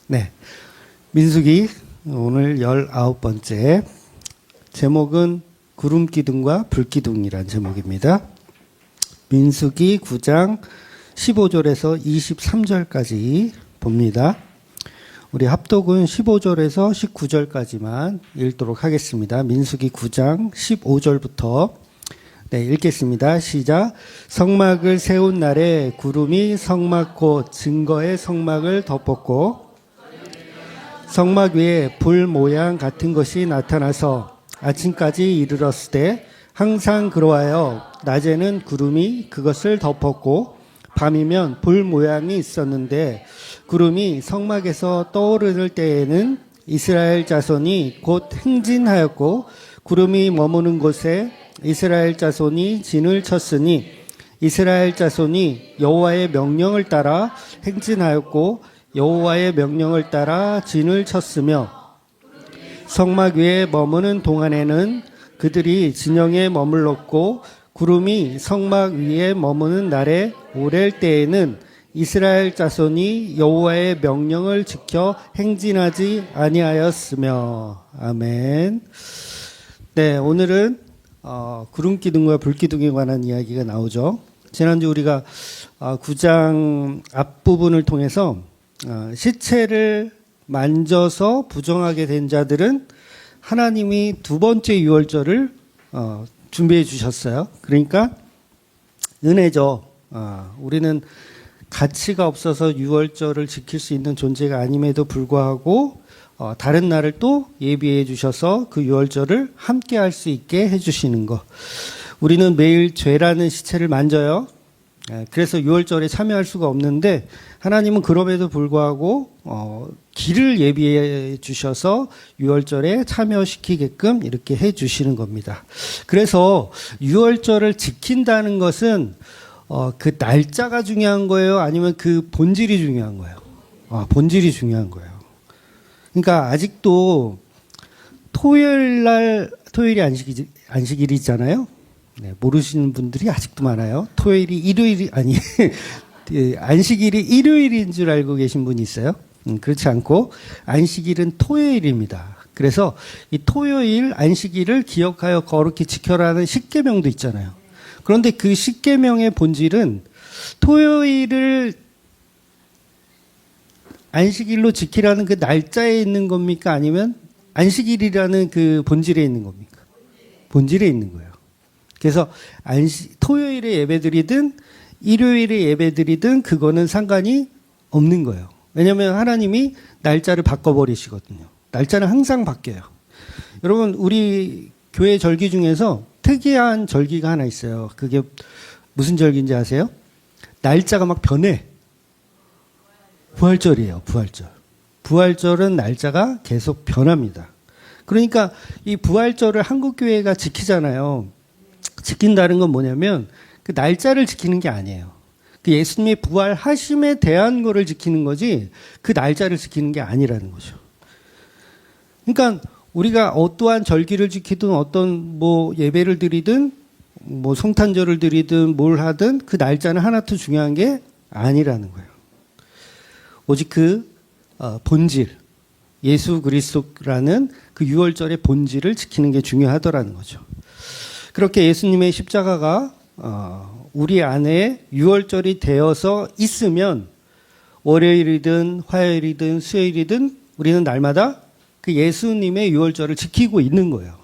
네. 민수기 오늘 19번째 제목은 구름기둥과 불기둥이란 제목입니다. 민수기 9장 15절에서 23절까지 봅니다. 우리 합독은 15절에서 19절까지만 읽도록 하겠습니다. 민수기 9장 15절부터 읽겠습니다. 시작. 성막을 세운 날에 구름이 성막 곧 증거의 성막을 덮었고 성막 위에 불 모양 같은 것이 나타나서 아침까지 이르렀을 때 항상 그러하여 낮에는 구름이 그것을 덮었고 밤이면 불 모양이 있었는데 구름이 성막에서 떠오를 때에는 이스라엘 자손이 곧 행진하였고 구름이 머무는 곳에 이스라엘 자손이 진을 쳤으니 이스라엘 자손이 여호와의 명령을 따라 행진하였고 여호와의 명령을 따라 진을 쳤으며 성막 위에 머무는 동안에는 그들이 진영에 머물렀고 구름이 성막 위에 머무는 날에 오랠 때에는 이스라엘 자손이 여호와의 명령을 지켜 행진하지 아니하였으며. 아멘. 네, 오늘은 구름기둥과 불기둥에 관한 이야기가 나오죠. 지난주 우리가 9장 앞부분을 통해서 시체를 만져서 부정하게 된 자들은 하나님이 두 번째 유월절을 준비해 주셨어요. 그러니까 은혜죠. 우리는 가치가 없어서 유월절을 지킬 수 있는 존재가 아님에도 불구하고 다른 날을 또 예비해 주셔서 그 유월절을 함께 할 수 있게 해 주시는 것. 우리는 매일 죄라는 시체를 만져요. 그래서 유월절에 참여할 수가 없는데 하나님은 그럼에도 불구하고 길을 예비해 주셔서 유월절에 참여시키게끔 이렇게 해 주시는 겁니다. 그래서 유월절을 지킨다는 것은 그 날짜가 중요한 거예요? 아니면 그 본질이 중요한 거예요? 본질이 중요한 거예요. 그러니까 아직도 토요일이 안식일이잖아요. 네, 모르시는 분들이 아직도 많아요. 토요일이 일요일이 아니 안식일이 일요일인 줄 알고 계신 분이 있어요. 그렇지 않고 안식일은 토요일입니다. 그래서 이 토요일 안식일을 기억하여 거룩히 지켜라는 십계명도 있잖아요. 그런데 그 십계명의 본질은 토요일을 안식일로 지키라는 그 날짜에 있는 겁니까? 아니면 안식일이라는 그 본질에 있는 겁니까? 본질에 있는 거예요. 그래서 토요일에 예배드리든 일요일에 예배드리든 그거는 상관이 없는 거예요. 왜냐하면 하나님이 날짜를 바꿔버리시거든요. 날짜는 항상 바뀌어요. 여러분 우리 교회 절기 중에서 특이한 절기가 하나 있어요. 그게 무슨 절기인지 아세요? 날짜가 막 변해. 부활절이에요. 부활절. 부활절은 날짜가 계속 변합니다. 그러니까 이 부활절을 한국교회가 지키잖아요. 지킨다는 건 뭐냐면 그 날짜를 지키는 게 아니에요. 그 예수님의 부활하심에 대한 거를 지키는 거지 그 날짜를 지키는 게 아니라는 거죠. 그러니까 우리가 어떠한 절기를 지키든 어떤 예배를 드리든 성탄절을 드리든 뭘 하든 그 날짜는 하나도 중요한 게 아니라는 거예요. 오직 그 본질, 예수 그리스도라는 그 유월절의 본질을 지키는 게 중요하더라는 거죠. 그렇게 예수님의 십자가가 우리 안에 유월절이 되어서 있으면 월요일이든 화요일이든 수요일이든 우리는 날마다 그 예수님의 유월절을 지키고 있는 거예요.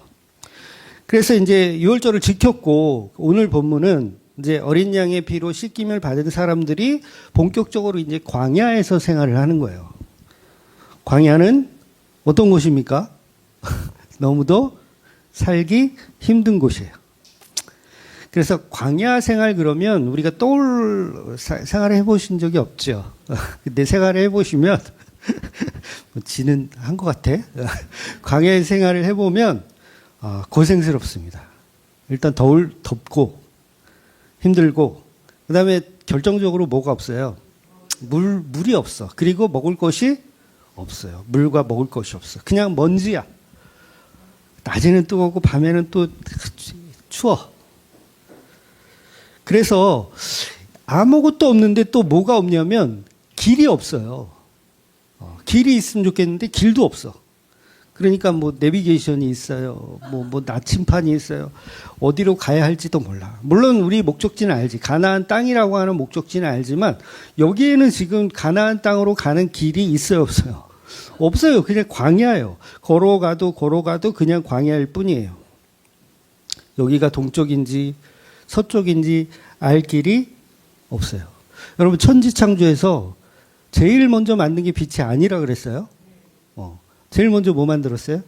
그래서 이제 유월절을 지켰고 오늘 본문은 이제 어린 양의 피로 씻김을 받은 사람들이 본격적으로 이제 광야에서 생활을 하는 거예요. 광야는 어떤 곳입니까? 너무도 살기 힘든 곳이에요. 그래서 광야 생활 그러면 우리가 생활을 해보신 적이 없죠. 근데 생활을 해보시면 지는 한 것 같아. 광야 생활을 해보면 고생스럽습니다. 일단 덥고 힘들고 그 다음에 결정적으로 뭐가 없어요? 물이 없어. 그리고 먹을 것이 없어요. 물과 먹을 것이 없어. 그냥 먼지야. 낮에는 뜨겁고 밤에는 또 추워. 그래서 아무것도 없는데 또 뭐가 없냐면 길이 없어요. 길이 있으면 좋겠는데 길도 없어. 그러니까 뭐 내비게이션이 있어요. 뭐 나침판이 있어요. 어디로 가야 할지도 몰라. 물론 우리 목적지는 알지. 가나안 땅이라고 하는 목적지는 알지만 여기에는 지금 가나안 땅으로 가는 길이 있어요, 없어요? 없어요. 그냥 광야예요. 걸어가도 그냥 광야일 뿐이에요. 여기가 동쪽인지 서쪽인지 알 길이 없어요. 여러분 천지창조에서 제일 먼저 만든 게 빛이 아니라 그랬어요. 제일 먼저 뭐 만들었어요?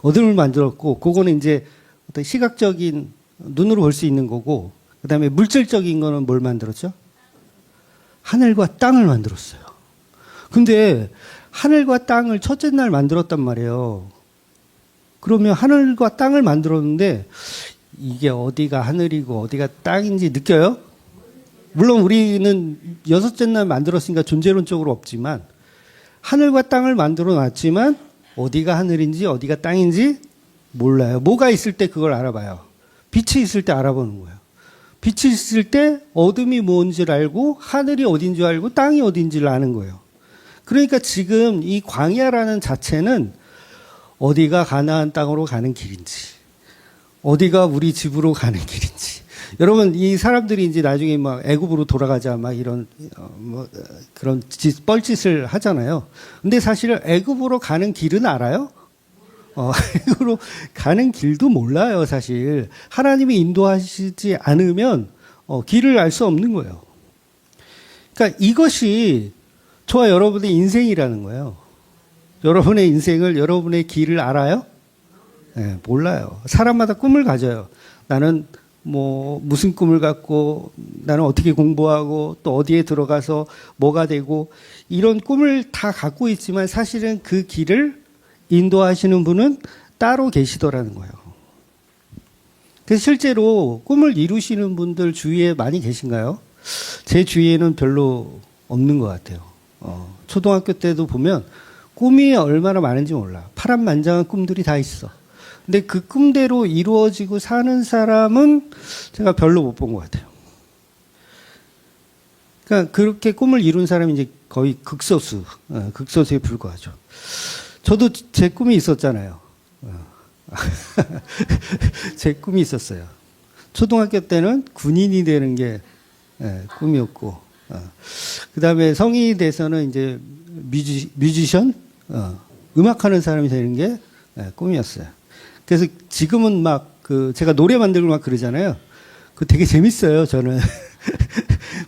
어둠을 만들었고, 그거는 이제 어떤 시각적인 눈으로 볼 수 있는 거고, 그 다음에 물질적인 거는 뭘 만들었죠? 하늘과 땅을 만들었어요. 근데 하늘과 땅을 첫째 날 만들었단 말이에요. 그러면 하늘과 땅을 만들었는데 이게 어디가 하늘이고 어디가 땅인지 느껴요? 물론 우리는 여섯째 날 만들었으니까 존재론적으로 없지만 하늘과 땅을 만들어 놨지만 어디가 하늘인지 어디가 땅인지 몰라요. 뭐가 있을 때 그걸 알아봐요. 빛이 있을 때 알아보는 거예요. 빛이 있을 때 어둠이 뭔지를 알고 하늘이 어딘지 알고 땅이 어딘지를 아는 거예요. 그러니까 지금 이 광야라는 자체는 어디가 가나안 땅으로 가는 길인지 어디가 우리 집으로 가는 길인지 여러분 이 사람들이 이제 나중에 막 애굽으로 돌아가자 막 이런 그런 뻘짓을 하잖아요. 근데 사실 애굽으로 가는 길은 알아요? 애굽으로 가는 길도 몰라요. 사실 하나님이 인도하시지 않으면 길을 알 수 없는 거예요. 그러니까 이것이 저와 여러분의 인생이라는 거예요. 여러분의 인생을 여러분의 길을 알아요? 네, 몰라요. 사람마다 꿈을 가져요. 나는 뭐 무슨 꿈을 갖고 나는 어떻게 공부하고 또 어디에 들어가서 뭐가 되고 이런 꿈을 다 갖고 있지만 사실은 그 길을 인도하시는 분은 따로 계시더라는 거예요. 그래서 실제로 꿈을 이루시는 분들 주위에 많이 계신가요? 제 주위에는 별로 없는 것 같아요. 초등학교 때도 보면 꿈이 얼마나 많은지 몰라. 파란만장한 꿈들이 다 있어. 근데 그 꿈대로 이루어지고 사는 사람은 제가 별로 못 본 것 같아요. 그러니까 그렇게 꿈을 이룬 사람이 이제 거의 극소수에 불과하죠. 저도 제 꿈이 있었잖아요. 제 꿈이 있었어요. 초등학교 때는 군인이 되는 게 꿈이었고, 그 다음에 성인이 돼서는 이제 뮤지션, 음악하는 사람이 되는 게 꿈이었어요. 그래서 지금은 막 제가 노래 만들고 막 그러잖아요. 그거 되게 재밌어요, 저는.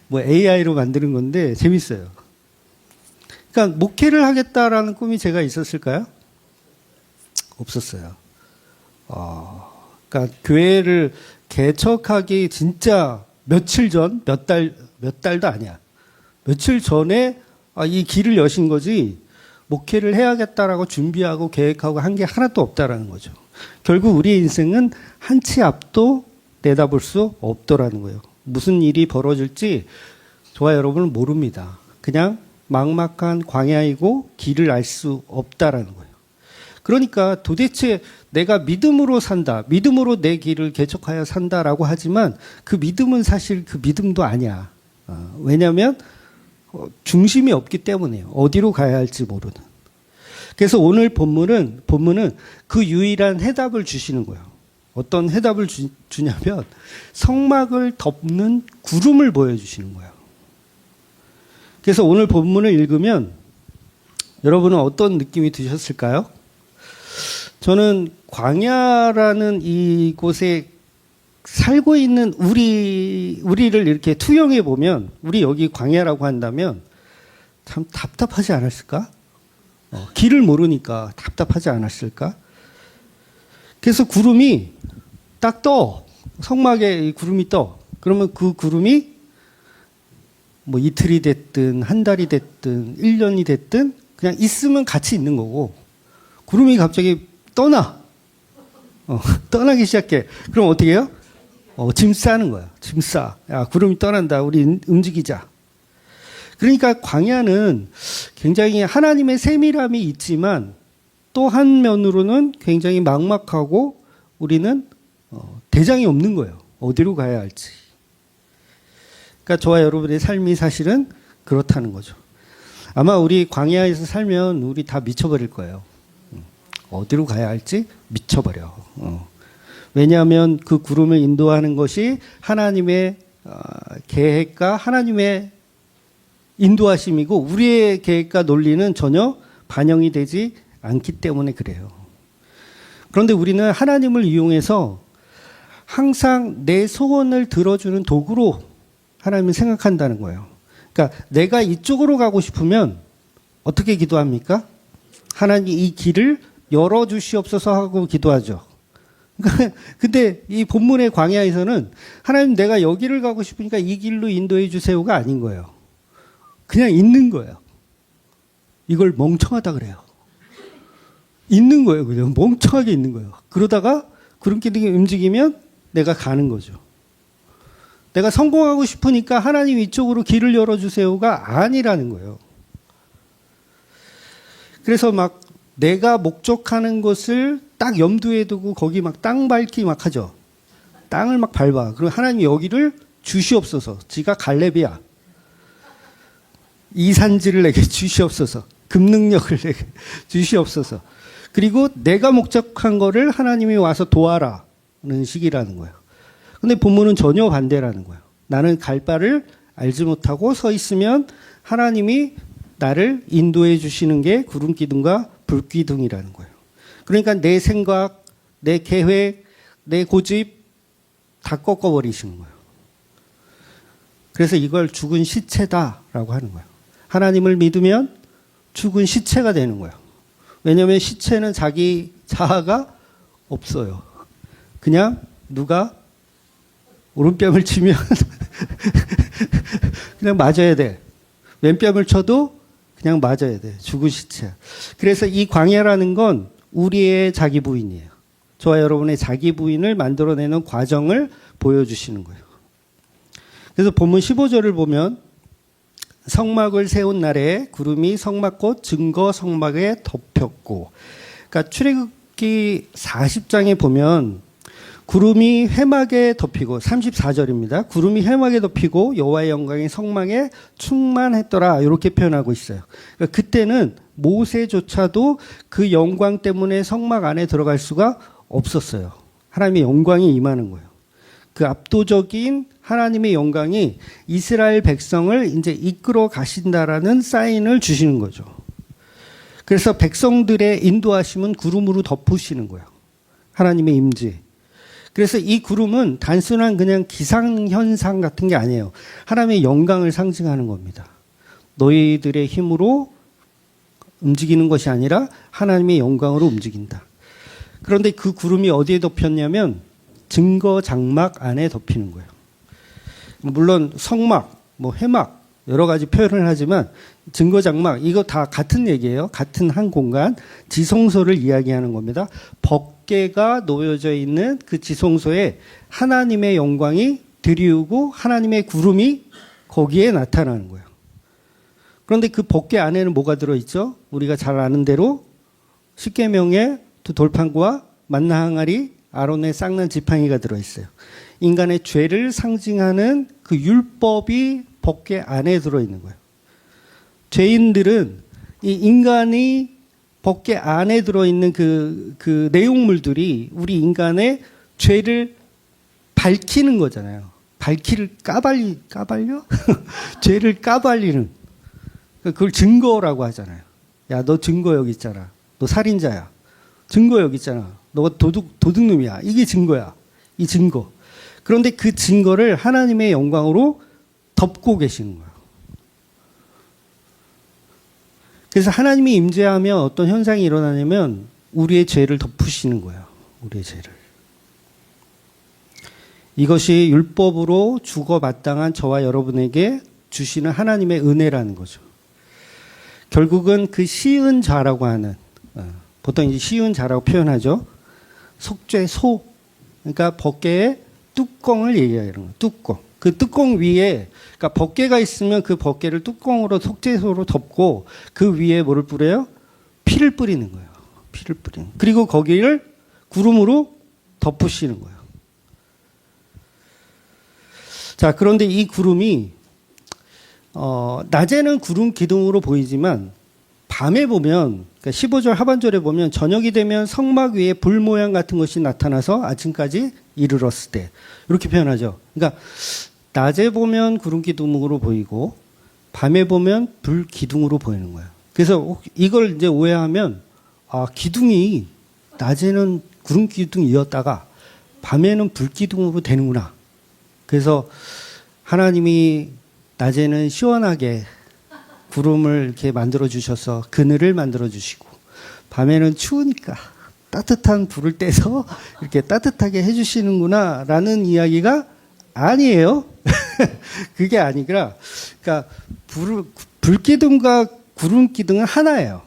뭐 AI로 만드는 건데 재밌어요. 그러니까 목회를 하겠다라는 꿈이 제가 있었을까요? 없었어요. 그러니까 교회를 개척하기 진짜 며칠 전, 몇 달도 아니야. 며칠 전에 이 길을 여신 거지 목회를 해야겠다라고 준비하고 계획하고 한 게 하나도 없다라는 거죠. 결국 우리의 인생은 한 치 앞도 내다볼 수 없더라는 거예요. 무슨 일이 벌어질지 저와 여러분은 모릅니다. 그냥 막막한 광야이고 길을 알 수 없다라는 거예요. 그러니까 도대체 내가 믿음으로 산다, 믿음으로 내 길을 개척하여 산다라고 하지만 그 믿음은 사실 그 믿음도 아니야. 왜냐하면 중심이 없기 때문이에요. 어디로 가야 할지 모르는. 그래서 오늘 본문은 그 유일한 해답을 주시는 거예요. 어떤 해답을 주냐면 성막을 덮는 구름을 보여주시는 거예요. 그래서 오늘 본문을 읽으면 여러분은 어떤 느낌이 드셨을까요? 저는 광야라는 이곳에 살고 있는 우리를 이렇게 투영해 보면 우리 여기 광야라고 한다면 참 답답하지 않았을까? 길을 모르니까 답답하지 않았을까? 그래서 구름이 딱 떠. 성막에 이 구름이 떠. 그러면 그 구름이 뭐 이틀이 됐든 한 달이 됐든 1년이 됐든 그냥 있으면 같이 있는 거고 구름이 갑자기 떠나. 떠나기 시작해. 그럼 어떻게 해요? 짐 싸는 거야. 짐 싸. 야, 구름이 떠난다. 우리 움직이자. 그러니까 광야는 굉장히 하나님의 세밀함이 있지만 또 한 면으로는 굉장히 막막하고 우리는 대장이 없는 거예요. 어디로 가야 할지. 그러니까 저와 여러분의 삶이 사실은 그렇다는 거죠. 아마 우리 광야에서 살면 우리 다 미쳐버릴 거예요. 어디로 가야 할지 미쳐버려. 왜냐하면 그 구름을 인도하는 것이 하나님의 계획과 하나님의 인도하심이고 우리의 계획과 논리는 전혀 반영이 되지 않기 때문에 그래요. 그런데 우리는 하나님을 이용해서 항상 내 소원을 들어주는 도구로 하나님을 생각한다는 거예요. 그러니까 내가 이쪽으로 가고 싶으면 어떻게 기도합니까? 하나님 이 길을 열어주시옵소서 하고 기도하죠. 근데 이 본문의 광야에서는 하나님 내가 여기를 가고 싶으니까 이 길로 인도해 주세요가 아닌 거예요. 그냥 있는 거예요. 이걸 멍청하다 그래요. 있는 거예요. 그냥 멍청하게 있는 거예요. 그러다가 구름기둥이 움직이면 내가 가는 거죠. 내가 성공하고 싶으니까 하나님 이쪽으로 길을 열어주세요가 아니라는 거예요. 그래서 막 내가 목적하는 것을 딱 염두에 두고 거기 막 땅 밟기 막 하죠. 땅을 막 밟아. 그리고 하나님 여기를 주시옵소서. 지가 갈렙이야. 이 산지를 내게 주시옵소서. 금능력을 내게 주시옵소서. 그리고 내가 목적한 거를 하나님이 와서 도와라는 식이라는 거예요. 근데 본문은 전혀 반대라는 거예요. 나는 갈 바를 알지 못하고 서 있으면 하나님이 나를 인도해 주시는 게 구름기둥과 불기둥이라는 거예요. 그러니까 내 생각, 내 계획, 내 고집 다 꺾어버리시는 거예요. 그래서 이걸 죽은 시체다라고 하는 거예요. 하나님을 믿으면 죽은 시체가 되는 거예요. 왜냐하면 시체는 자기 자아가 없어요. 그냥 누가 오른뺨을 치면 그냥 맞아야 돼. 왼뺨을 쳐도 그냥 맞아야 돼. 죽은 시체야. 그래서 이 광야라는 건 우리의 자기 부인이에요. 저와 여러분의 자기 부인을 만들어내는 과정을 보여주시는 거예요. 그래서 본문 15절을 보면 성막을 세운 날에 구름이 성막곧 증거 성막에 덮였고, 그러니까 출애굽기 40장에 보면 구름이 회막에 덮이고 34절입니다. 구름이 회막에 덮이고 여호와의 영광이 성막에 충만했더라 이렇게 표현하고 있어요. 그러니까 그때는 모세조차도 그 영광 때문에 성막 안에 들어갈 수가 없었어요. 하나님의 영광이 임하는 거예요. 그 압도적인 하나님의 영광이 이스라엘 백성을 이제 이끌어 가신다라는 사인을 주시는 거죠. 그래서 백성들의 인도하심은 구름으로 덮으시는 거예요. 하나님의 임재. 그래서 이 구름은 단순한 그냥 기상현상 같은 게 아니에요. 하나님의 영광을 상징하는 겁니다. 너희들의 힘으로 움직이는 것이 아니라 하나님의 영광으로 움직인다. 그런데 그 구름이 어디에 덮였냐면 증거 장막 안에 덮이는 거예요. 물론 성막, 회막 여러 가지 표현을 하지만 증거 장막 이거 다 같은 얘기예요. 같은 한 공간 지성소를 이야기하는 겁니다. 법궤가 놓여져 있는 그 지성소에 하나님의 영광이 드리우고 하나님의 구름이 거기에 나타나는 거예요. 그런데 그 법궤 안에는 뭐가 들어있죠? 우리가 잘 아는 대로 십계명의 두 돌판과 만나 항아리, 아론의 쌍난 지팡이가 들어있어요. 인간의 죄를 상징하는 그 율법이 법궤 안에 들어있는 거예요. 죄인들은 이 인간이 법궤 안에 들어있는 그 내용물들이 우리 인간의 죄를 밝히는 거잖아요. 밝히를 까발려? 죄를 까발리는. 그걸 증거라고 하잖아요. 야, 너 증거 여기 있잖아. 너 살인자야. 증거 여기 있잖아. 너가 도둑놈이야. 이게 증거야. 이 증거. 그런데 그 증거를 하나님의 영광으로 덮고 계시는 거예요. 그래서 하나님이 임재하면 어떤 현상이 일어나냐면 우리의 죄를 덮으시는 거예요. 우리의 죄를. 이것이 율법으로 죽어 마땅한 저와 여러분에게 주시는 하나님의 은혜라는 거죠. 결국은 그 시은 자라고 하는, 보통 이제 시은 자라고 표현하죠. 속죄소. 그러니까 법궤의 뚜껑을 얘기하는 거예요. 뚜껑. 그 뚜껑 위에, 그러니까 법궤가 있으면 그 법궤를 뚜껑으로 속죄소로 덮고 그 위에 뭐를 뿌려요? 피를 뿌리는 거예요. 피를 뿌리는. 그리고 거기를 구름으로 덮으시는 거예요. 자, 그런데 이 구름이 낮에는 구름 기둥으로 보이지만 밤에 보면, 그러니까 15절 하반절에 보면 저녁이 되면 성막 위에 불 모양 같은 것이 나타나서 아침까지 이르렀을 때 이렇게 표현하죠. 그러니까 낮에 보면 구름 기둥으로 보이고 밤에 보면 불 기둥으로 보이는 거예요. 그래서 이걸 이제 오해하면 기둥이 낮에는 구름 기둥이었다가 밤에는 불 기둥으로 되는구나. 그래서 하나님이 낮에는 시원하게 구름을 이렇게 만들어 주셔서 그늘을 만들어 주시고 밤에는 추우니까 따뜻한 불을 떼서 이렇게 따뜻하게 해 주시는구나라는 이야기가 아니에요. 그게 아니라 그러니까 불기둥과 구름기둥은 하나예요.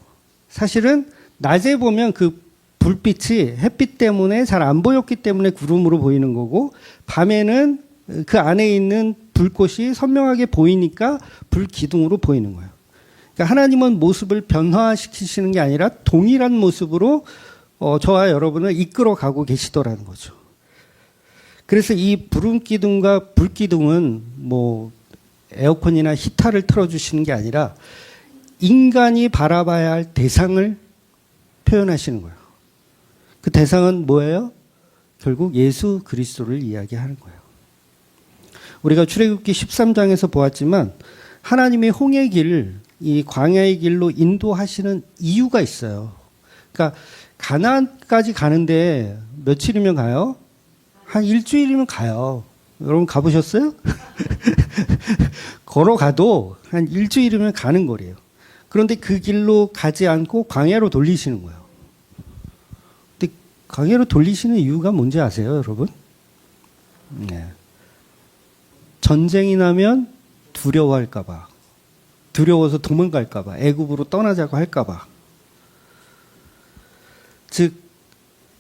사실은 낮에 보면 그 불빛이 햇빛 때문에 잘 안 보였기 때문에 구름으로 보이는 거고 밤에는 그 안에 있는 불꽃이 선명하게 보이니까 불기둥으로 보이는 거예요. 그러니까 하나님은 모습을 변화시키시는 게 아니라 동일한 모습으로 저와 여러분을 이끌어 가고 계시더라는 거죠. 그래서 이 구름기둥과 불기둥은 뭐 에어컨이나 히터를 틀어주시는 게 아니라 인간이 바라봐야 할 대상을 표현하시는 거예요. 그 대상은 뭐예요? 결국 예수 그리스도를 이야기하는 거예요. 우리가 출애굽기 13장에서 보았지만 하나님의 홍해 길, 이 광야의 길로 인도하시는 이유가 있어요. 그러니까 가나안까지 가는데 며칠이면 가요? 한 일주일이면 가요. 여러분 가보셨어요? 걸어가도 한 일주일이면 가는 거래요. 그런데 그 길로 가지 않고 광야로 돌리시는 거예요. 근데 광야로 돌리시는 이유가 뭔지 아세요, 여러분? 네. 전쟁이 나면 두려워할까봐, 두려워서 도망갈까봐, 애굽으로 떠나자고 할까봐. 즉,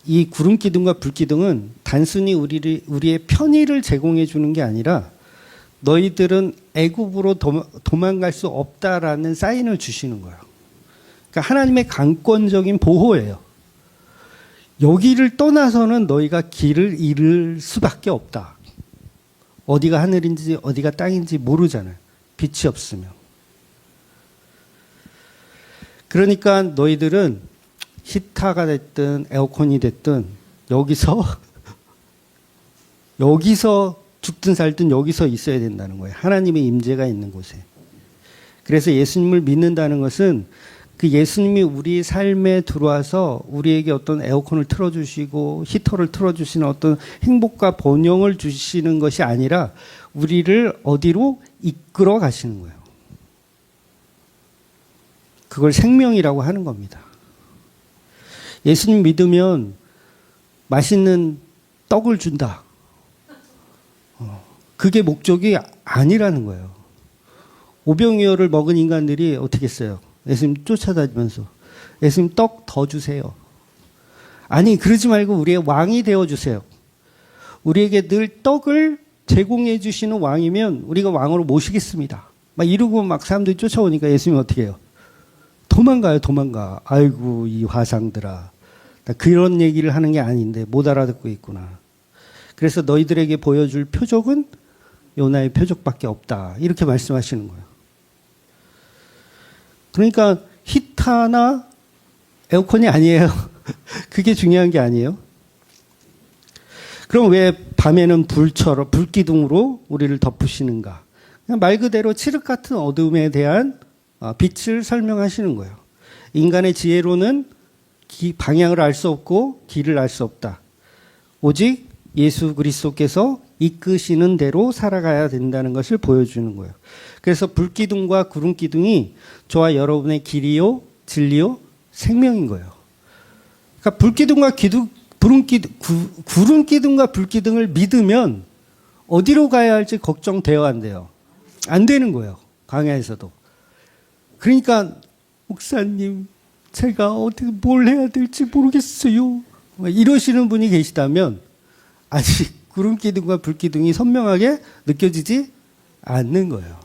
이 구름기둥과 불기둥은 단순히 우리의 편의를 제공해 주는 게 아니라 너희들은 애굽으로 도망갈 수 없다라는 사인을 주시는 거예요. 그러니까 하나님의 강권적인 보호예요. 여기를 떠나서는 너희가 길을 잃을 수밖에 없다. 어디가 하늘인지 어디가 땅인지 모르잖아요. 빛이 없으면. 그러니까 너희들은 히터가 됐든 에어컨이 됐든 여기서 죽든 살든 여기서 있어야 된다는 거예요. 하나님의 임재가 있는 곳에. 그래서 예수님을 믿는다는 것은 그 예수님이 우리 삶에 들어와서 우리에게 어떤 에어컨을 틀어주시고 히터를 틀어주시는 어떤 행복과 번영을 주시는 것이 아니라 우리를 어디로 이끌어 가시는 거예요. 그걸 생명이라고 하는 겁니다. 예수님 믿으면 맛있는 떡을 준다. 그게 목적이 아니라는 거예요. 오병이어를 먹은 인간들이 어떻게 했어요? 예수님 쫓아다니면서 예수님 떡 더 주세요. 아니 그러지 말고 우리의 왕이 되어주세요. 우리에게 늘 떡을 제공해 주시는 왕이면 우리가 왕으로 모시겠습니다. 막 이러고 막 사람들이 쫓아오니까 예수님이 어떻게 해요? 도망가요, 도망가. 아이고 이 화상들아. 나 그런 얘기를 하는 게 아닌데 못 알아듣고 있구나. 그래서 너희들에게 보여줄 표적은 요나의 표적밖에 없다. 이렇게 말씀하시는 거예요. 그러니까 히터나 에어컨이 아니에요. 그게 중요한 게 아니에요. 그럼 왜 밤에는 불기둥으로 우리를 덮으시는가? 그냥 말 그대로 칠흑 같은 어둠에 대한 빛을 설명하시는 거예요. 인간의 지혜로는 방향을 알 수 없고 길을 알 수 없다. 오직 예수 그리스도께서 이끄시는 대로 살아가야 된다는 것을 보여주는 거예요. 그래서 불기둥과 구름기둥이 저와 여러분의 길이요, 진리요, 생명인 거예요. 그러니까 불기둥과 구름기둥과 불기둥을 믿으면 어디로 가야 할지 걱정되어 안 돼요. 안 되는 거예요. 광야에서도. 그러니까 목사님 제가 어떻게 뭘 해야 될지 모르겠어요. 이러시는 분이 계시다면 아직 구름기둥과 불기둥이 선명하게 느껴지지 않는 거예요.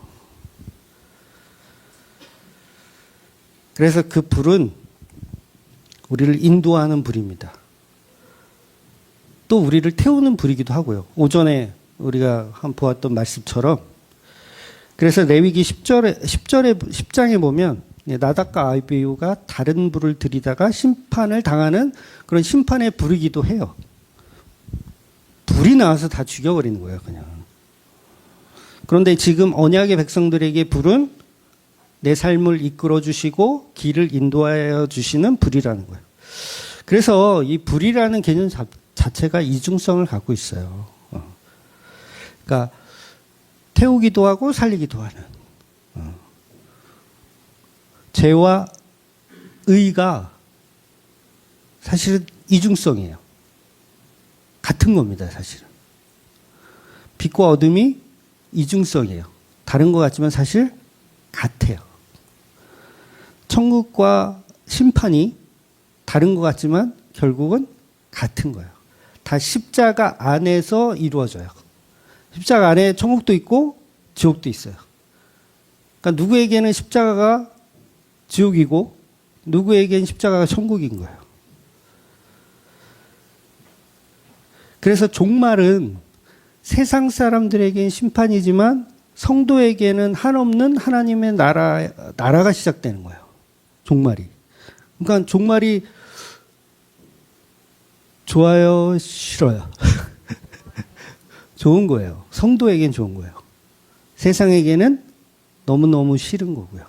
그래서 그 불은 우리를 인도하는 불입니다. 또 우리를 태우는 불이기도 하고요. 오전에 우리가 한 보았던 말씀처럼 그래서 레위기 10장에 보면 나답과 아비후가 다른 불을 들이다가 심판을 당하는 그런 심판에 부르기도 해요. 불이 나와서 다 죽여버리는 거예요, 그냥. 그런데 지금 언약의 백성들에게 불은 내 삶을 이끌어 주시고 길을 인도하여 주시는 불이라는 거예요. 그래서 이 불이라는 개념 자체가 이중성을 갖고 있어요. 그러니까 태우기도 하고 살리기도 하는. 죄와 의가 사실은 이중성이에요. 같은 겁니다, 사실은. 빛과 어둠이 이중성이에요. 다른 것 같지만 사실 같아요. 천국과 심판이 다른 것 같지만 결국은 같은 거예요. 다 십자가 안에서 이루어져요. 십자가 안에 천국도 있고 지옥도 있어요. 그러니까 누구에게는 십자가가 지옥이고 누구에게는 십자가가 천국인 거예요. 그래서 종말은 세상 사람들에게는 심판이지만 성도에게는 한없는 하나님의 나라가 시작되는 거예요. 종말이. 그러니까 종말이 좋아요, 싫어요? 좋은 거예요. 성도에겐 좋은 거예요. 세상에게는 너무너무 싫은 거고요.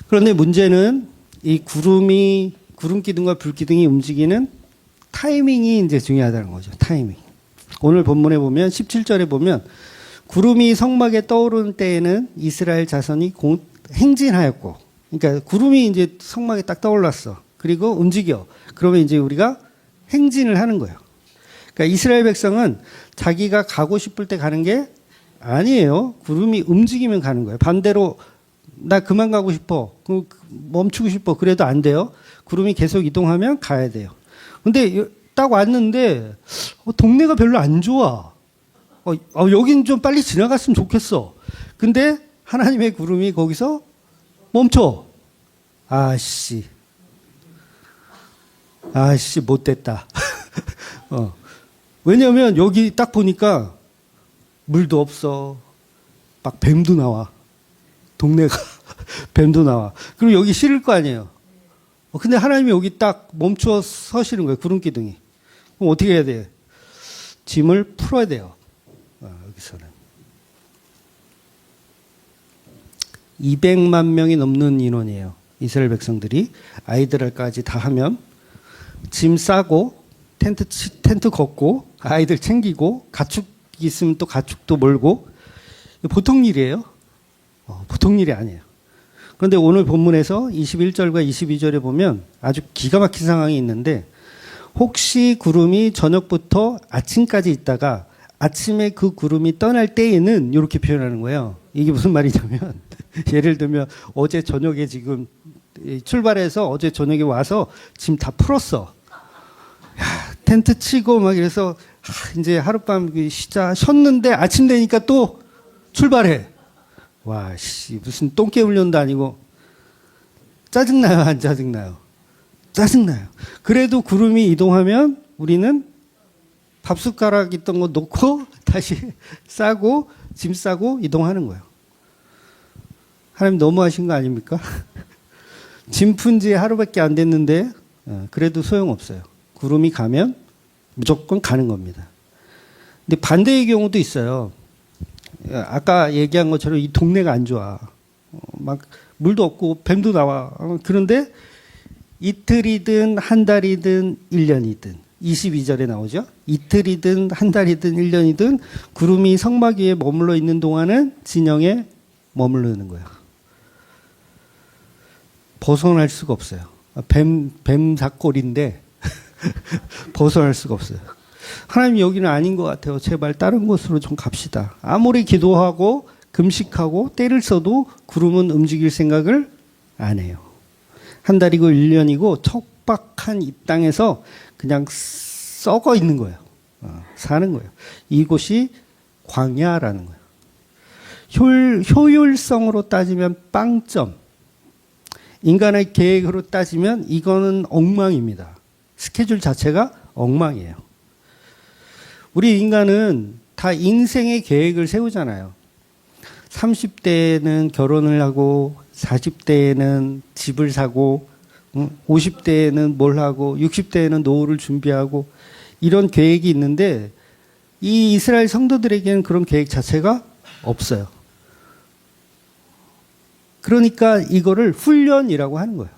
그런데 문제는 이 구름 기둥과 불 기둥이 움직이는 타이밍이 이제 중요하다는 거죠. 타이밍. 오늘 본문에 보면 17절에 보면 구름이 성막에 떠오르는 때에는 이스라엘 자손이 행진하였고, 그러니까 구름이 이제 성막에 딱 떠올랐어. 그리고 움직여. 그러면 이제 우리가 행진을 하는 거예요. 그러니까 이스라엘 백성은 자기가 가고 싶을 때 가는 게 아니에요. 구름이 움직이면 가는 거예요. 반대로 나 그만 가고 싶어. 멈추고 싶어. 그래도 안 돼요. 구름이 계속 이동하면 가야 돼요. 근데 딱 왔는데 동네가 별로 안 좋아. 여긴 좀 빨리 지나갔으면 좋겠어. 근데 하나님의 구름이 거기서 멈춰. 아씨 못됐다. 왜냐면 여기 딱 보니까 물도 없어. 막 뱀도 나와. 동네가 뱀도 나와. 그럼 여기 싫을 거 아니에요. 근데 하나님이 여기 딱 멈춰 서시는 거예요. 구름기둥이. 그럼 어떻게 해야 돼요? 짐을 풀어야 돼요. 여기서는. 200만 명이 넘는 인원이에요. 이스라엘 백성들이. 아이들까지 다 하면 짐 싸고 텐트 걷고 아이들 챙기고 가축 있으면 또 가축도 몰고 보통 일이에요. 보통 일이 아니에요. 그런데 오늘 본문에서 21절과 22절에 보면 아주 기가 막힌 상황이 있는데 혹시 구름이 저녁부터 아침까지 있다가 아침에 그 구름이 떠날 때에는 이렇게 표현하는 거예요. 이게 무슨 말이냐면 예를 들면 어제 저녁에 지금 출발해서 어제 저녁에 와서 짐 다 풀었어. 텐트 치고 막 이래서 이제 하룻밤 쉬었는데 아침 되니까 또 출발해. 와, 무슨 똥개 훈련도 아니고 짜증나요, 안 짜증나요? 짜증나요. 그래도 구름이 이동하면 우리는 밥숟가락 있던 거 놓고 다시 싸고 짐 싸고 이동하는 거예요. 하나님 너무하신 거 아닙니까? 짐 푼 지 하루밖에 안 됐는데 그래도 소용없어요. 구름이 가면 무조건 가는 겁니다. 근데 반대의 경우도 있어요. 아까 얘기한 것처럼 이 동네가 안 좋아. 막 물도 없고 뱀도 나와. 그런데 이틀이든 한 달이든 1년이든 22절에 나오죠. 이틀이든 한 달이든 1년이든 구름이 성막 위에 머물러 있는 동안은 진영에 머무르는 거예요. 벗어날 수가 없어요. 뱀 사골인데 벗어날 수가 없어요. 하나님 여기는 아닌 것 같아요. 제발 다른 곳으로 좀 갑시다. 아무리 기도하고 금식하고 때를 써도 구름은 움직일 생각을 안 해요. 한 달이고 1년이고 척박한 이 땅에서 그냥 썩어 있는 거예요. 사는 거예요. 이곳이 광야라는 거예요. 효율성으로 따지면 빵점. 인간의 계획으로 따지면 이거는 엉망입니다. 스케줄 자체가 엉망이에요. 우리 인간은 다 인생의 계획을 세우잖아요. 30대에는 결혼을 하고 40대에는 집을 사고 50대에는 뭘 하고 60대에는 노후를 준비하고 이런 계획이 있는데 이 이스라엘 성도들에게는 그런 계획 자체가 없어요. 그러니까 이거를 훈련이라고 하는 거예요.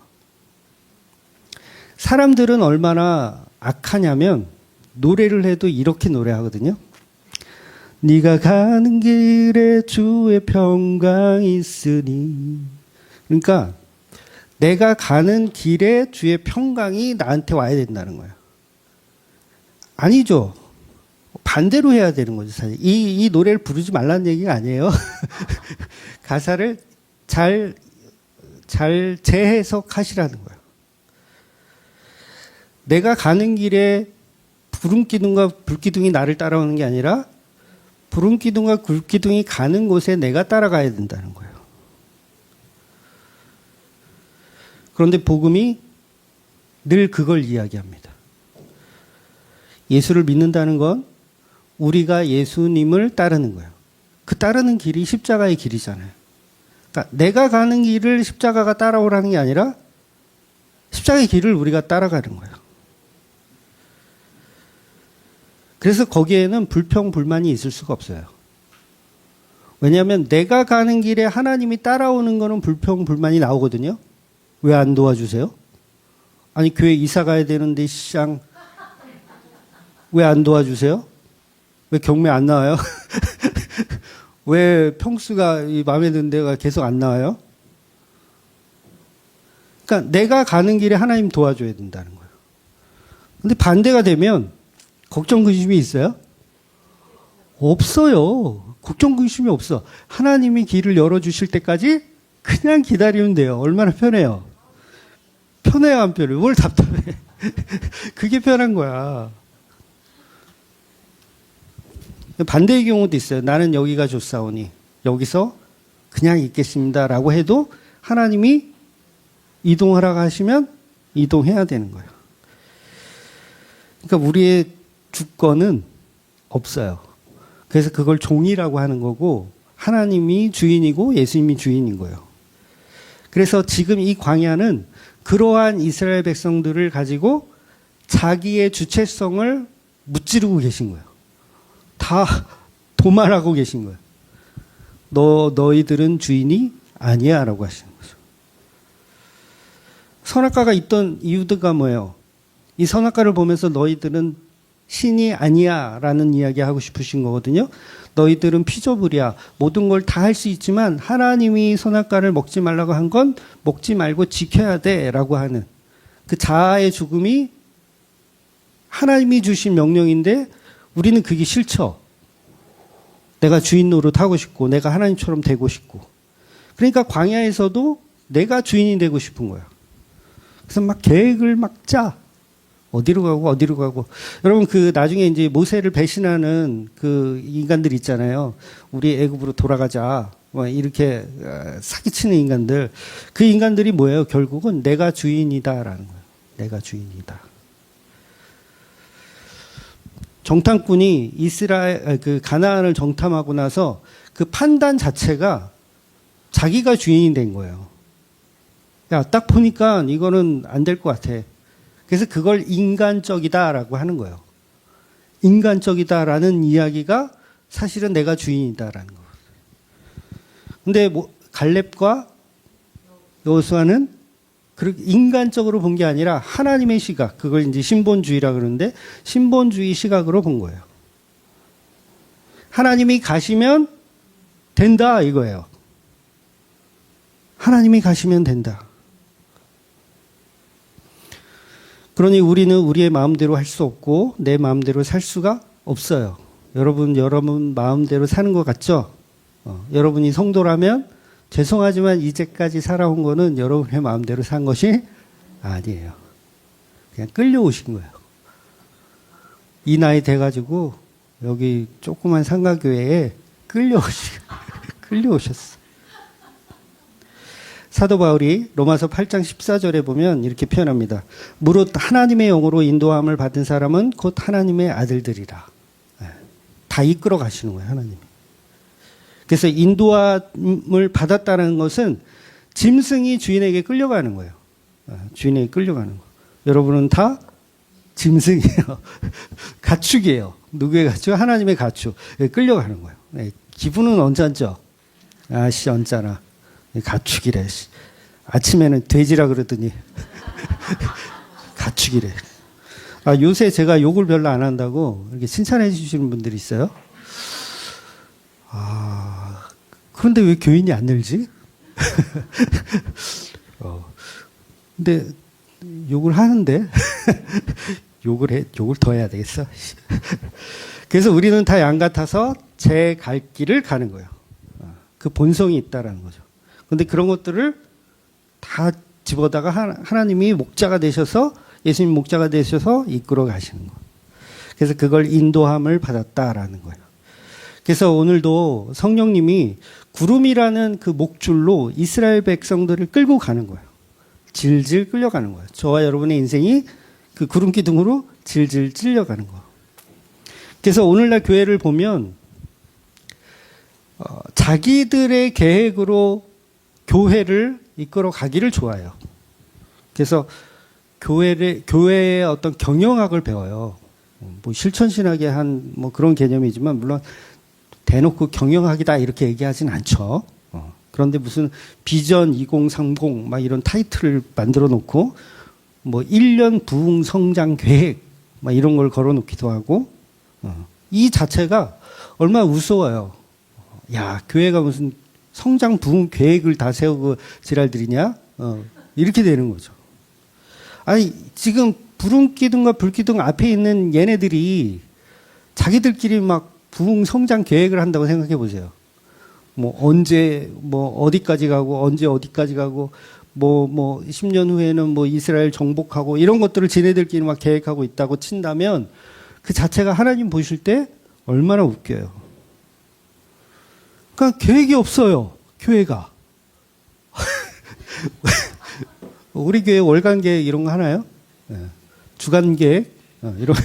사람들은 얼마나 악하냐면 노래를 해도 이렇게 노래하거든요. 네가 가는 길에 주의 평강이 있으니. 그러니까 내가 가는 길에 주의 평강이 나한테 와야 된다는 거예요. 아니죠. 반대로 해야 되는 거죠. 사실 이 노래를 부르지 말라는 얘기가 아니에요. 가사를 잘 재해석하시라는 거예요. 내가 가는 길에 구름기둥과 불기둥이 나를 따라오는 게 아니라 구름기둥과 불기둥이 가는 곳에 내가 따라가야 된다는 거예요. 그런데 복음이 늘 그걸 이야기합니다. 예수를 믿는다는 건 우리가 예수님을 따르는 거예요. 그 따르는 길이 십자가의 길이잖아요. 그러니까 내가 가는 길을 십자가가 따라오라는 게 아니라 십자가의 길을 우리가 따라가는 거예요. 그래서 거기에는 불평불만이 있을 수가 없어요. 왜냐하면 내가 가는 길에 하나님이 따라오는 거는 불평불만이 나오거든요. 왜 안 도와주세요? 아니 교회 이사 가야 되는데 시장 왜 안 도와주세요? 왜 경매 안 나와요? 왜 평수가 마음에 드는 데가 계속 안 나와요? 그러니까 내가 가는 길에 하나님 도와줘야 된다는 거예요. 근데 반대가 되면 걱정 근심이 있어요? 없어요. 걱정 근심이 없어. 하나님이 길을 열어주실 때까지 그냥 기다리면 돼요. 얼마나 편해요. 편해요, 안 편해요? 뭘 답답해. 그게 편한 거야. 반대의 경우도 있어요. 나는 여기가 좋사오니 여기서 그냥 있겠습니다라고 해도 하나님이 이동하라고 하시면 이동해야 되는 거예요. 그러니까 우리의 주권은 없어요. 그래서 그걸 종이라고 하는 거고 하나님이 주인이고 예수님이 주인인 거예요. 그래서 지금 이 광야는 그러한 이스라엘 백성들을 가지고 자기의 주체성을 무찌르고 계신 거예요. 다 도말하고 계신 거예요. 너희들은 주인이 아니야 라고 하시는 거죠. 선악과가 있던 이유가 뭐예요? 이 선악과를 보면서 너희들은 신이 아니야 라는 이야기 하고 싶으신 거거든요. 너희들은 피조물이야. 모든 걸 다 할 수 있지만 하나님이 선악과를 먹지 말라고 한 건 먹지 말고 지켜야 돼 라고 하는 그 자아의 죽음이 하나님이 주신 명령인데 우리는 그게 싫죠. 내가 주인 노릇하고 싶고 내가 하나님처럼 되고 싶고 그러니까 광야에서도 내가 주인이 되고 싶은 거야. 그래서 막 계획을 막 짜. 어디로 가고. 여러분 그 나중에 이제 모세를 배신하는 그 인간들 있잖아요. 우리 애굽으로 돌아가자. 뭐 이렇게 사기치는 인간들. 그 인간들이 뭐예요? 결국은 내가 주인이다라는 거예요. 내가 주인이다. 정탐꾼이 그 가나안을 정탐하고 나서 그 판단 자체가 자기가 주인이 된 거예요. 야, 딱 보니까 이거는 안 될 것 같아. 그래서 그걸 인간적이다라고 하는 거예요. 인간적이다라는 이야기가 사실은 내가 주인이다라는 거예요. 근데 갈렙과 여호수아는 그렇게 인간적으로 본 게 아니라 하나님의 시각, 그걸 이제 신본주의라 그러는데 신본주의 시각으로 본 거예요. 하나님이 가시면 된다 이거예요. 하나님이 가시면 된다. 그러니 우리는 우리의 마음대로 할 수 없고 내 마음대로 살 수가 없어요. 여러분 마음대로 사는 것 같죠? 여러분이 성도라면 죄송하지만 이제까지 살아온 거는 여러분의 마음대로 산 것이 아니에요. 그냥 끌려오신 거예요. 이 나이 돼가지고 여기 조그만 상가교회에 끌려오셨어. 사도 바울이 로마서 8장 14절에 보면 이렇게 표현합니다. 무릇 하나님의 영으로 인도함을 받은 사람은 곧 하나님의 아들들이라. 다 이끌어 가시는 거예요, 하나님이. 그래서 인도함을 받았다는 것은 짐승이 주인에게 끌려가는 거예요. 주인에게 끌려가는 거. 여러분은 다 짐승이에요. 가축이에요. 누구의 가축? 하나님의 가축. 끌려가는 거예요. 네, 기분은 언짢죠? 아씨, 언짢아. 가축이래. 아침에는 돼지라 그러더니 가축이래. 요새 제가 욕을 별로 안 한다고 이렇게 칭찬해 주시는 분들이 있어요. 그런데 왜 교인이 안 늘지? 근데 욕을 하는데 욕을 더 해야 되겠어. 그래서 우리는 다 양 같아서 제 갈 길을 가는 거예요. 그 본성이 있다라는 거죠. 근데 그런 것들을 다 집어다가 하나님이 목자가 되셔서, 예수님 목자가 되셔서 이끌어 가시는 거예요. 그래서 그걸 인도함을 받았다라는 거예요. 그래서 오늘도 성령님이 구름이라는 그 목줄로 이스라엘 백성들을 끌고 가는 거예요. 질질 끌려가는 거예요. 저와 여러분의 인생이 그 구름 기둥으로 질질 찔려가는 거예요. 그래서 오늘날 교회를 보면 자기들의 계획으로 교회를 이끌어 가기를 좋아해요. 그래서 교회의 어떤 경영학을 배워요. 뭐 실천신학의 한 뭐 그런 개념이지만, 물론 대놓고 경영학이다 이렇게 얘기하진 않죠. 그런데 무슨 비전 2030 막 이런 타이틀을 만들어 놓고 뭐 1년 부흥 성장 계획 막 이런 걸 걸어 놓기도 하고, 이 자체가 얼마나 우스워요. 야, 교회가 무슨 성장 부흥 계획을 다 세우고 지랄들이냐? 이렇게 되는 거죠. 아니, 지금 부름기둥과 불기둥 앞에 있는 얘네들이 자기들끼리 막 부흥 성장 계획을 한다고 생각해 보세요. 뭐 언제 뭐 어디까지 가고 언제 어디까지 가고 뭐 10년 후에는 뭐 이스라엘 정복하고 이런 것들을 지네들끼리 막 계획하고 있다고 친다면 그 자체가 하나님 보실 때 얼마나 웃겨요. 그러니까 계획이 없어요. 교회가. 우리 교회 월간 계획 이런 거 하나요? 주간 계획 이런.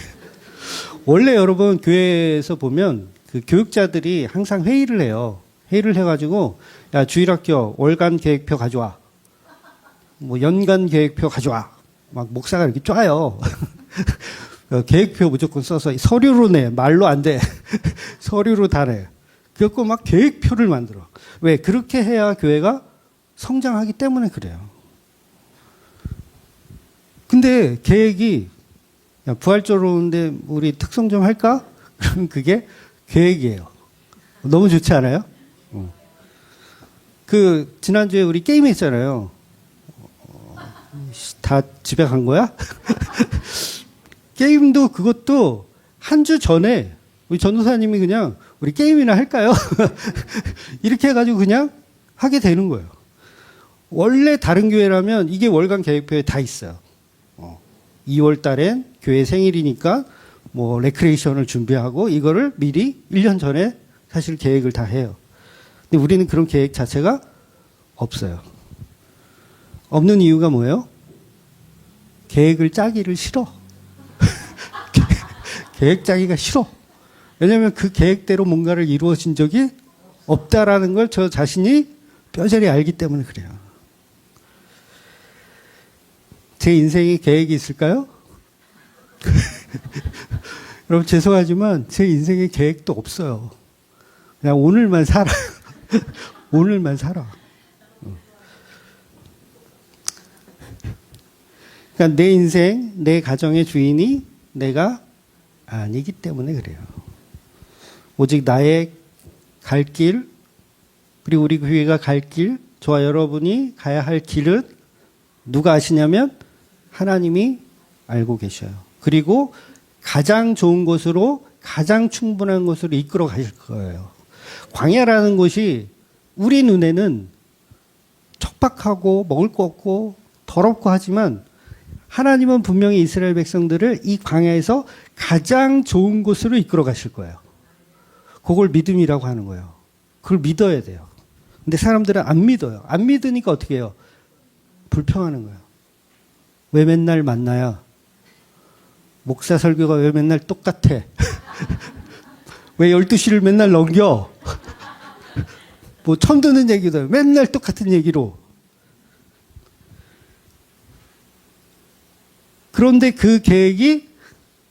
원래 여러분 교회에서 보면 그 교육자들이 항상 회의를 해요. 회의를 해가지고 야, 주일학교 월간 계획표 가져와. 뭐 연간 계획표 가져와. 막 목사가 이렇게 쫙요. 계획표 무조건 써서 서류로 내. 말로 안 돼. 서류로 다 내. 그래갖고 막 계획표를 만들어. 왜? 그렇게 해야 교회가 성장하기 때문에 그래요. 근데 계획이 야, 부활절 오는데 우리 특성 좀 할까? 그럼 그게 계획이에요. 너무 좋지 않아요? 그 지난주에 우리 게임 했잖아요. 다 집에 간 거야? 게임도 그것도 한 주 전에 우리 전도사님이 그냥 우리 게임이나 할까요? 이렇게 해가지고 그냥 하게 되는 거예요. 원래 다른 교회라면 이게 월간 계획표에 다 있어요. 2월 달엔 교회 생일이니까 뭐 레크레이션을 준비하고 이거를 미리 1년 전에 사실 계획을 다 해요. 근데 우리는 그런 계획 자체가 없어요. 없는 이유가 뭐예요? 계획을 짜기를 싫어. 계획 짜기가 싫어. 왜냐하면 그 계획대로 뭔가를 이루어진 적이 없다라는 걸 저 자신이 뼈저리 알기 때문에 그래요. 제 인생에 계획이 있을까요? 여러분 죄송하지만 제 인생에 계획도 없어요. 그냥 오늘만 살아. 오늘만 살아. 그러니까 내 인생, 내 가정의 주인이 내가 아니기 때문에 그래요. 오직 나의 갈 길, 그리고 우리 교회가 갈 길, 저와 여러분이 가야 할 길은 누가 아시냐면 하나님이 알고 계셔요. 그리고 가장 좋은 곳으로, 가장 충분한 곳으로 이끌어 가실 거예요. 광야라는 곳이 우리 눈에는 척박하고 먹을 거 없고 더럽고 하지만 하나님은 분명히 이스라엘 백성들을 이 광야에서 가장 좋은 곳으로 이끌어 가실 거예요. 그걸 믿음이라고 하는 거예요. 그걸 믿어야 돼요. 근데 사람들은 안 믿어요. 안 믿으니까 어떻게 해요? 불평하는 거예요. 왜 맨날 만나야? 목사 설교가 왜 맨날 똑같아? 왜 12시를 맨날 넘겨? 뭐 처음 듣는 얘기도 맨날 똑같은 얘기로. 그런데 그 계획이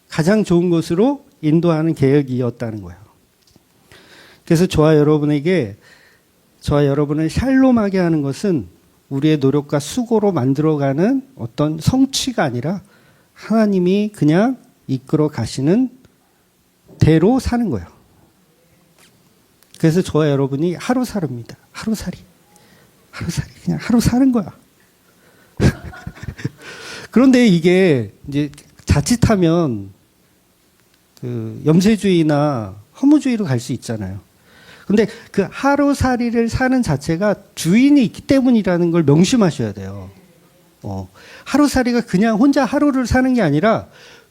가장 좋은 곳으로 인도하는 계획이었다는 거예요. 그래서 저와 여러분을 샬롬하게 하는 것은 우리의 노력과 수고로 만들어가는 어떤 성취가 아니라 하나님이 그냥 이끌어 가시는 대로 사는 거예요. 그래서 저와 여러분이 하루살이입니다. 하루살이. 그냥 하루 사는 거야. 그런데 이게 이제 자칫하면 그 염세주의나 허무주의로 갈 수 있잖아요. 근데 그 하루살이를 사는 자체가 주인이 있기 때문이라는 걸 명심하셔야 돼요. 하루살이가 그냥 혼자 하루를 사는 게 아니라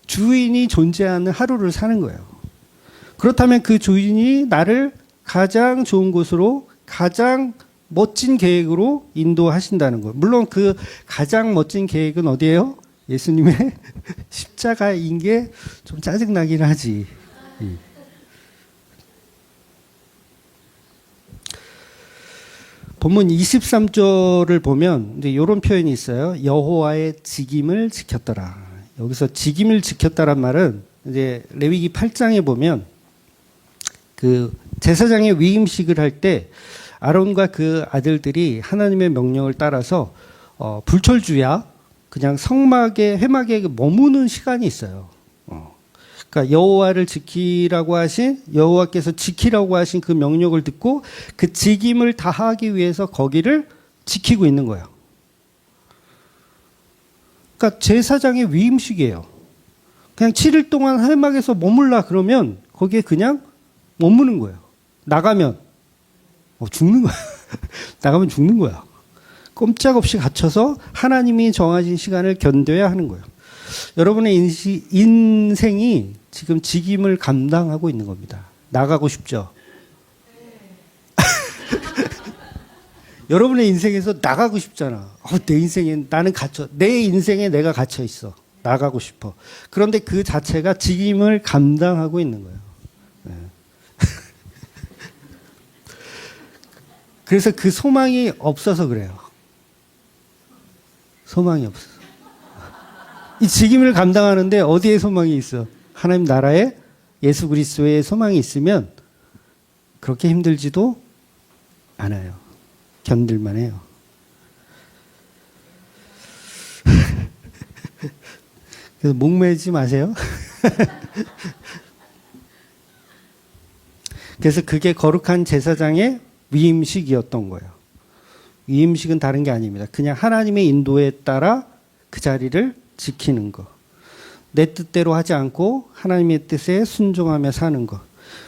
주인이 존재하는 하루를 사는 거예요. 그렇다면 그 주인이 나를 가장 좋은 곳으로 가장 멋진 계획으로 인도하신다는 거예요. 물론 그 가장 멋진 계획은 어디예요? 예수님의 십자가인 게 좀 짜증나긴 하지. 본문 23절을 보면 이제 이런 표현이 있어요. 여호와의 직임을 지켰더라. 여기서 직임을 지켰다란 말은 이제 레위기 8장에 보면 그 제사장의 위임식을 할 때 아론과 그 아들들이 하나님의 명령을 따라서 불철주야 그냥 성막에 회막에 머무는 시간이 있어요. 그러니까 여호와께서 지키라고 하신 그 명령을 듣고 그 직임을 다하기 위해서 거기를 지키고 있는 거예요. 그러니까 제사장의 위임식이에요. 그냥 7일 동안 회막에서 머물라 그러면 거기에 그냥 머무는 거예요. 나가면 죽는 거야. 나가면 죽는 거야. 꼼짝없이 갇혀서 하나님이 정하신 시간을 견뎌야 하는 거예요. 여러분의 인생이 지금 직임을 감당하고 있는 겁니다. 나가고 싶죠? 여러분의 인생에서 나가고 싶잖아. 내 인생에 내 인생에 내가 갇혀 있어. 나가고 싶어. 그런데 그 자체가 직임을 감당하고 있는 거예요. 네. 그래서 그 소망이 없어서 그래요. 소망이 없어서. 이 직임을 감당하는데 어디에 소망이 있어? 하나님 나라에 예수 그리스도의 소망이 있으면 그렇게 힘들지도 않아요. 견딜만 해요. 그래서 목매지 마세요. 그래서 그게 거룩한 제사장의 위임식이었던 거예요. 위임식은 다른 게 아닙니다. 그냥 하나님의 인도에 따라 그 자리를 지키는 거. 내 뜻대로 하지 않고 하나님의 뜻에 순종하며 사는 거.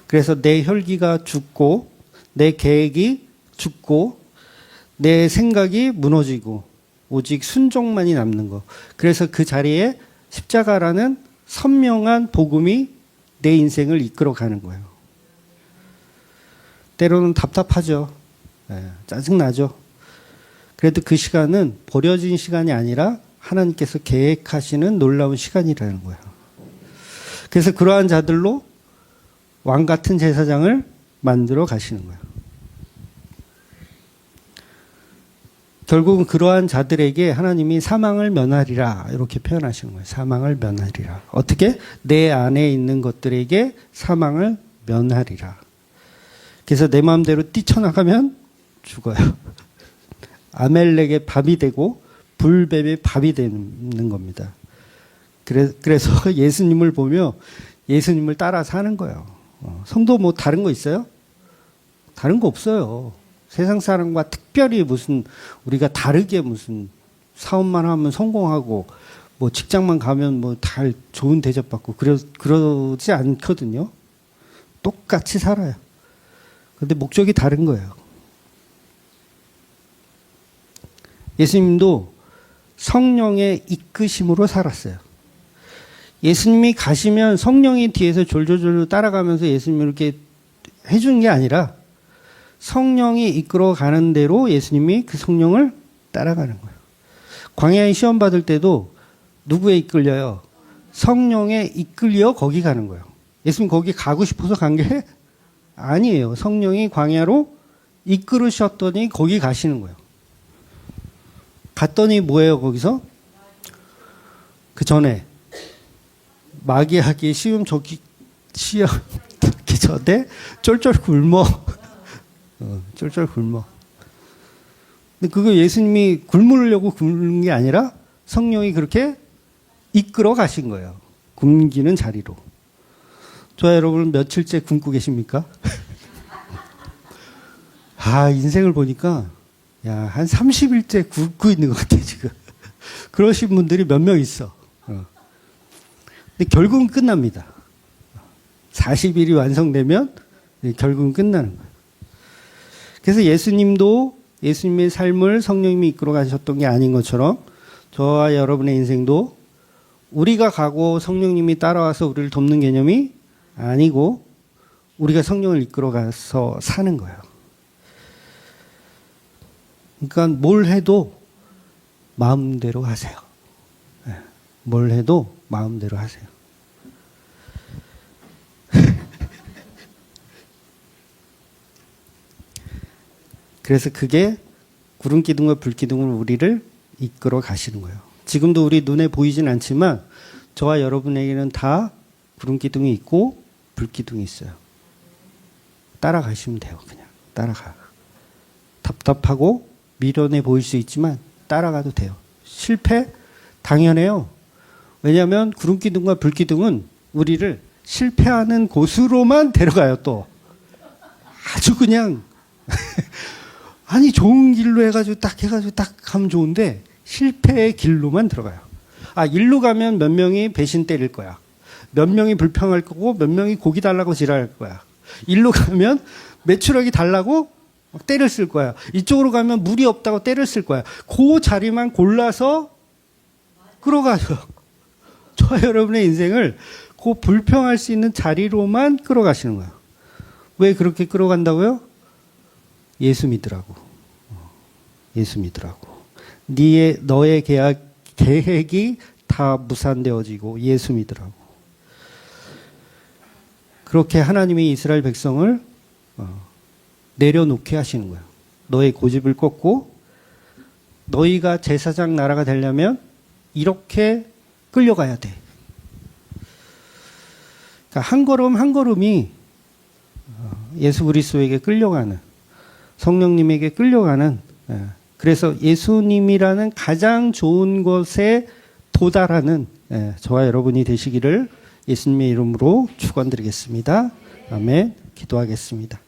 그래서 내 혈기가 죽고 내 계획이 죽고 내 생각이 무너지고 오직 순종만이 남는 거. 그래서 그 자리에 십자가라는 선명한 복음이 내 인생을 이끌어가는 거예요. 때로는 답답하죠. 짜증나죠. 그래도 그 시간은 버려진 시간이 아니라 하나님께서 계획하시는 놀라운 시간이라는 거예요. 그래서 그러한 자들로 왕 같은 제사장을 만들어 가시는 거예요. 결국은 그러한 자들에게 하나님이 사망을 면하리라 이렇게 표현하시는 거예요. 사망을 면하리라. 어떻게? 내 안에 있는 것들에게 사망을 면하리라. 그래서 내 마음대로 뛰쳐나가면 죽어요. 아멜렉의 밥이 되고 불뱀의 밥이 되는 겁니다. 그래서 예수님을 보며 예수님을 따라 사는 거예요. 성도 뭐 다른 거 있어요? 다른 거 없어요. 세상 사람과 특별히 무슨 우리가 다르게 무슨 사업만 하면 성공하고 뭐 직장만 가면 뭐 다 좋은 대접받고 그러지 않거든요. 똑같이 살아요. 근데 목적이 다른 거예요. 예수님도 성령의 이끄심으로 살았어요. 예수님이 가시면 성령이 뒤에서 졸졸졸 따라가면서 예수님을 이렇게 해주는 게 아니라 성령이 이끌어 가는 대로 예수님이 그 성령을 따라가는 거예요. 광야에 시험 받을 때도 누구에 이끌려요? 성령에 이끌려 거기 가는 거예요. 예수님 거기 가고 싶어서 간 게 아니에요. 성령이 광야로 이끌으셨더니 거기 가시는 거예요. 갔더니 뭐예요, 거기서? 그 전에 마귀하기 시험하기 전에 쫄쫄 굶어. 쫄쫄 굶어. 근데 그거 예수님이 굶으려고 굶는 게 아니라 성령이 그렇게 이끌어 가신 거예요. 굶기는 자리로. 저와 여러분 며칠째 굶고 계십니까? 인생을 보니까 한 30일째 굶고 있는 것 같아 지금. 그러신 분들이 몇 명 있어. 근데 결국은 끝납니다. 40일이 완성되면 결국은 끝나는 거예요. 그래서 예수님도 예수님의 삶을 성령님이 이끌어 가셨던 게 아닌 것처럼 저와 여러분의 인생도 우리가 가고 성령님이 따라와서 우리를 돕는 개념이 아니고 우리가 성령을 이끌어 가서 사는 거예요. 그러니까 뭘 해도 마음대로 하세요. 뭘 해도 마음대로 하세요. 그래서 그게 구름 기둥과 불 기둥으로 우리를 이끌어 가시는 거예요. 지금도 우리 눈에 보이진 않지만 저와 여러분에게는 다 구름 기둥이 있고 불 기둥이 있어요. 따라가시면 돼요. 그냥 따라가. 답답하고 미련해 보일 수 있지만 따라가도 돼요. 실패? 당연해요. 왜냐하면 구름 기둥과 불 기둥은 우리를 실패하는 곳으로만 데려가요. 또 아주 그냥 아니 좋은 길로 해가지고 딱 가면 좋은데 실패의 길로만 들어가요. 일로 가면 몇 명이 배신 때릴 거야. 몇 명이 불평할 거고 몇 명이 고기 달라고 지랄할 거야. 일로 가면 매출액이 달라고 막 때를 쓸 거야. 이쪽으로 가면 물이 없다고 때를 쓸 거야. 그 자리만 골라서 끌어가죠. 저와 여러분의 인생을 그 불평할 수 있는 자리로만 끌어가시는 거예요. 왜 그렇게 끌어간다고요? 예수 믿으라고. 예수 믿으라고. 너의 계획이 다 무산되어지고 예수 믿으라고. 그렇게 하나님이 이스라엘 백성을 내려놓게 하시는 거예요. 너의 고집을 꺾고 너희가 제사장 나라가 되려면 이렇게 끌려가야 돼. 그러니까 한 걸음 한 걸음이 예수 그리스도에게 끌려가는, 성령님에게 끌려가는, 그래서 예수님이라는 가장 좋은 것에 도달하는 저와 여러분이 되시기를 예수님의 이름으로 축원드리겠습니다. 아멘. 기도하겠습니다.